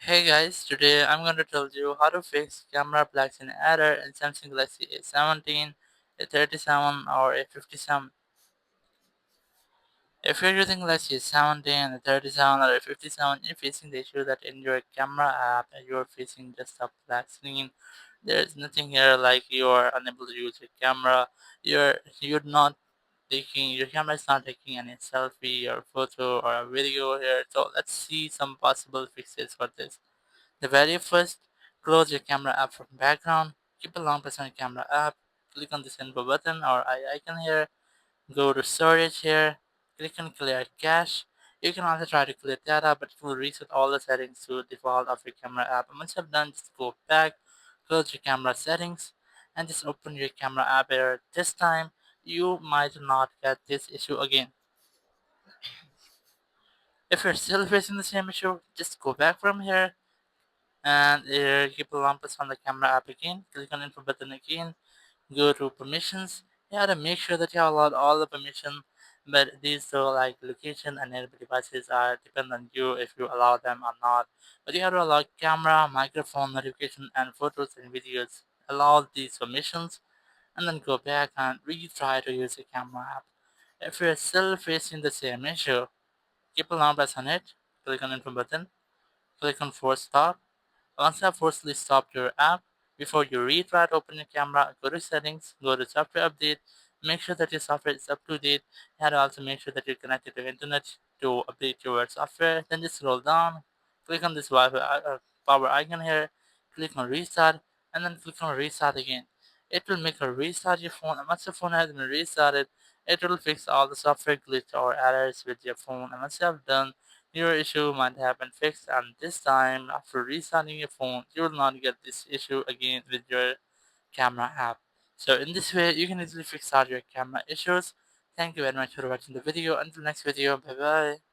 Hey guys, today I'm going to tell you how to fix camera blacks in error in Samsung Galaxy A17, A37 or A57. If you're using Galaxy A17, A37 or A57, you're facing the issue that in your camera app you're facing just a black screen. There's nothing here like you are unable to use your camera. You're not taking your camera is not taking any selfie or photo or a video here. So let's see some possible fixes for this. The very first, close your camera app from background. Keep a long press on your camera app. Click on this info button or eye icon here. Go to storage here. Click on clear cache. You can also try to clear data, but it will reset all the settings to default of your camera app. And once you've done, just go back, close your camera settings, and just open your camera app here. This time, you might not get this issue again. If you're still facing the same issue, just go back from here and keep a lumpus on the camera app again. Click on info button again. Go to permissions. You have to make sure that you have allowed all the permission. But these so like location and enable devices are depend on you if you allow them or not. But you have to allow camera, microphone, notification, and photos and videos. Allow these permissions and then go back and retry to use the camera app. If you're still facing the same issue, keep a long press on it. Click on info button. Click on force stop. Once you have forcefully stopped your app, before you retry to open your camera, go to settings, go to software update, make sure that your software is up to date, and also make sure that you're connected to internet to update your software. Then just scroll down, click on this power icon here, click on restart, and then click on restart again. It will make a restart your phone, and once your phone has been restarted, it will fix all the software glitch or errors with your phone. And once you have done, your issue might have been fixed, and this time, after restarting your phone, you will not get this issue again with your camera app. So in this way, you can easily fix all your camera issues. Thank you very much for watching the video. Until next video, bye bye.